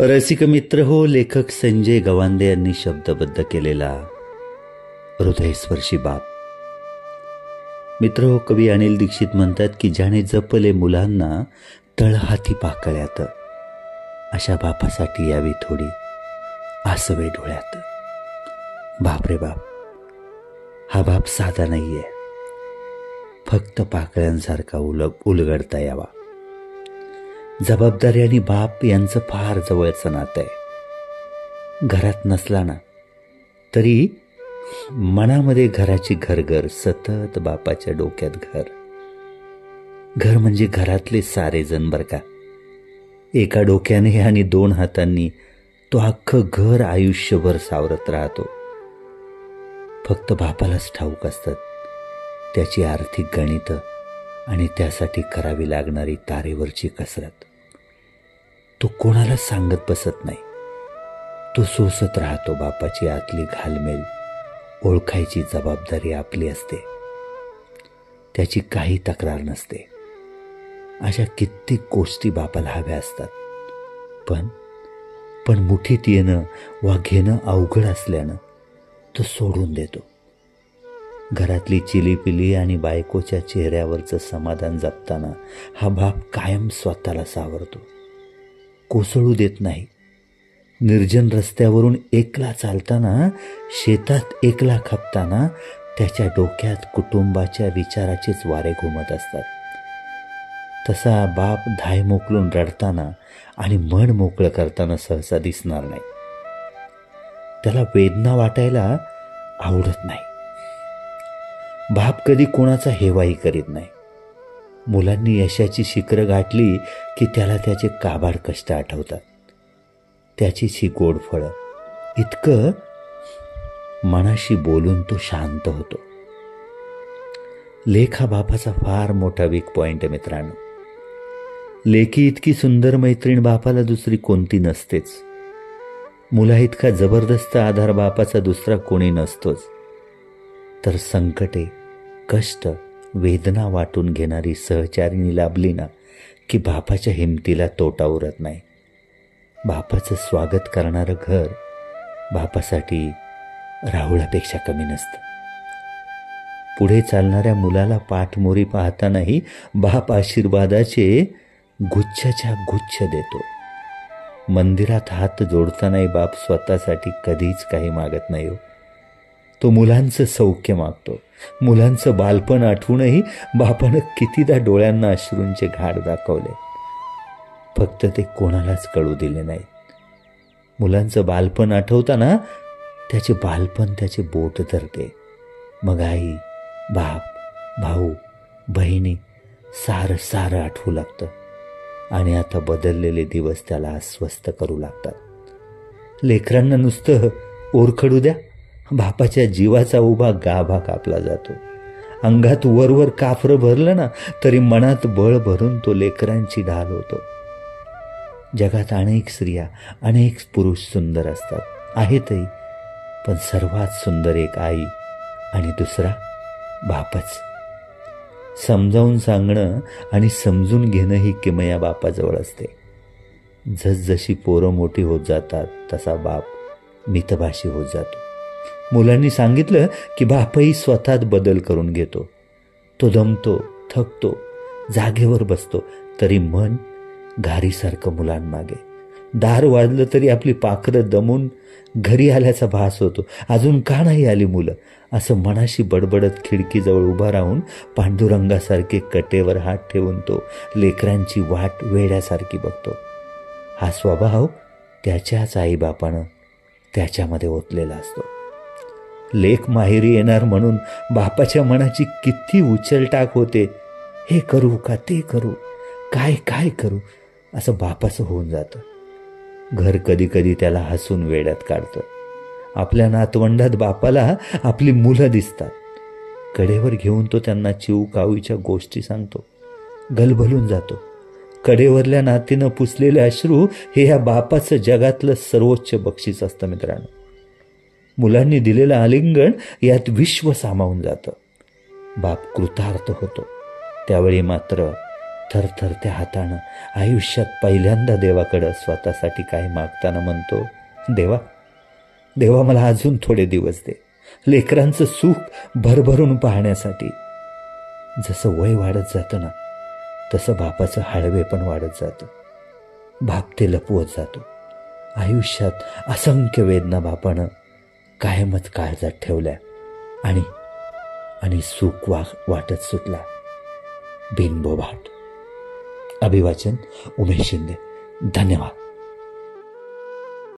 रसिक मित्र हो, लेखक संजय गवांदे यांनी शब्दबद्ध केलेला हृदयस्पर्शी बाप. मित्र हो, कवी अनिल दीक्षित म्हणतात की ज्याने जपले मुलांना तळहाती पाकळ्यात, अशा बापासाठी यावी थोडी आसवे डोळ्यात. बाप रे बाप, हा बाप साधा नाहीये, फक्त पाकळ्यांसारखा उलगडता यावा. जबाबदारी आणि बाप यांचं फार जवळचं नातं आहे. घरात नसला ना तरी मनामध्ये घराची घरघर, सतत बापाच्या डोक्यात घर. घर म्हणजे घरातले सारे जण बर का. एका डोक्याने आणि दोन हातांनी तो अख्खं घर आयुष्यभर सावरत राहतो. फक्त बापालाच ठाऊक असतात त्याची आर्थिक गणितं आणि त्यासाठी करावी लागणारी तारेवरची कसरत. तो कोणाला सांगत बसत नाही. तो सोसत राहतो बापाची आतली घालमेल. ओळखायची जबाबदारी आपली असते, त्याची काही तक्रार नसते. अशा कित्येक गोष्टी बापाला हव्या असतात, पण मुठीत येणं वा घेणं अवघड असल्यानं तो सोडून देतो. घरातली चिलीपिली आणि बायकोच्या चेहऱ्यावरचं समाधान जपताना हा बाप कायम स्वतःला सावरतो, कोसळू देत नाही. निर्जन रस्त्यावरून एकला चालताना, शेतात एकला खपताना त्याच्या डोक्यात कुटुंबाच्या विचाराचेच वारे घुमत असतात. तसा बाप धाय मोकलून रडताना आणि मन मोकळं करताना सहसा दिसणार नाही. त्याला वेदना वाटायला आवडत नाही. बाप कधी कोणाचा हेवाही करीत नाही. मुलांनी यशाची शिखरं गाठली की त्याला त्याचे काबाड कष्ट आठवतात, त्याचीच ही गोड फळं. इतकं मनाशी बोलून तो शांत होतो. लेख हा बापाचा फार मोठा वीक पॉइंट आहे मित्रांनो. लेकी इतकी सुंदर मैत्रीण बापाला दुसरी कोणती नसतेच. मुला इतका जबरदस्त आधार बापाचा दुसरा कोणी नसतोच. तर संकटे, कष्ट, वेदना वाटून घेणारी सहचारिणी लाभली ना की बापाच्या हिमतीला तोटा उरत नाही. बापाचं स्वागत करणारं घर बापासाठी राहुळापेक्षा कमी नसतं. पुढे चालणाऱ्या मुलाला पाठमोरी पाहतानाही बाप आशीर्वादाचे गुच्छच्या गुच्छ देतो. मंदिरात हात जोडतानाही बाप स्वतःसाठी कधीच काही मागत नाही हो. तो मुलांचं सौख्य मागतो. मुलांचं बालपण आठवूनही बापानं कितीदा डोळ्यांना अश्रूंचे घाट दाखवले, फक्त ते कोणालाच कळू दिले नाहीत. मुलांचं बालपण आठवताना त्याचे बालपण त्याचे बोट धरते. मग आई, बाप, भाऊ, बहिणी सारं सारं आठवू लागतं आणि आता बदललेले दिवस त्याला अस्वस्थ करू लागतात. लेकरांना नुसतं ओरखडू द्या, बापाच्या जीवाचा उभा गाभा कापला जातो. अंगात वरवर काफरं भरलं ना तरी मनात बळ भरून तो लेकरांची ढाल होतो. जगात अनेक स्त्रिया, अनेक पुरुष सुंदर असतात, आहेतही, पण सर्वात सुंदर एक आई आणि दुसरा बापच. समजावून सांगणं आणि समजून घेणं ही किमया बापाजवळ असते. जसजशी पोरं मोठी होत जातात तसा बाप मितभाषी होत जातो. मुलांनी सांगितलं की बापही स्वतःत बदल करून घेतो. तो दमतो, थकतो, जागेवर बसतो, तरी मन घारीसारखं मुलांमागे. दार वाजलं तरी आपली पाखरं दमून घरी आल्याचा भास होतो. अजून का नाही आली मुलं, असं मनाशी बडबडत खिडकीजवळ उभा राहून पांडुरंगासारखे कटेवर हात ठेवून तो लेकरांची वाट वेड्यासारखी बघतो. हा स्वभाव त्याच्याच आईबापानं त्याच्यामध्ये ओतलेला असतो. लेक माहेरी येणार म्हणून बापाच्या मनाची किती उचलटाक होते. हे करू का ते करू, काय काय करू, असं बापाचं होऊन जातं. घर कधी कधी त्याला हसून वेड्यात काढतं. आपल्या नातवंडात बापाला आपली मुलं दिसतात. कडेवर घेऊन तो त्यांना चिव कावीच्या गोष्टी सांगतो. गलबलून जातो. कडेवरल्या नातीनं पुसलेले अश्रू हे ह्या बापाचं जगातलं सर्वोच्च बक्षीस असतं मित्रांनो. मुलांनी दिलेलं आलिंगन यात विश्व सामावून जातं. बाप कृतार्थ होतो. त्यावेळी मात्र थरथरत्या हातानं आयुष्यात पहिल्यांदा देवाकडं स्वतःसाठी काय मागताना म्हणतो, देवा देवा मला अजून थोडे दिवस दे, लेकरांचं सुख भरभरून पाहण्यासाठी. जसं वय वाढत जातं ना, तसं बापाचं हळवे पण वाढत जातं. बाप ते लपवत जातो. आयुष्यात असंख्य वेदना बापानं कायमच काळजात ठेवल्या आणि सुख वाटत सुटला बिनबोभाट. अभिवाचन उमेश शिंदे. धन्यवाद.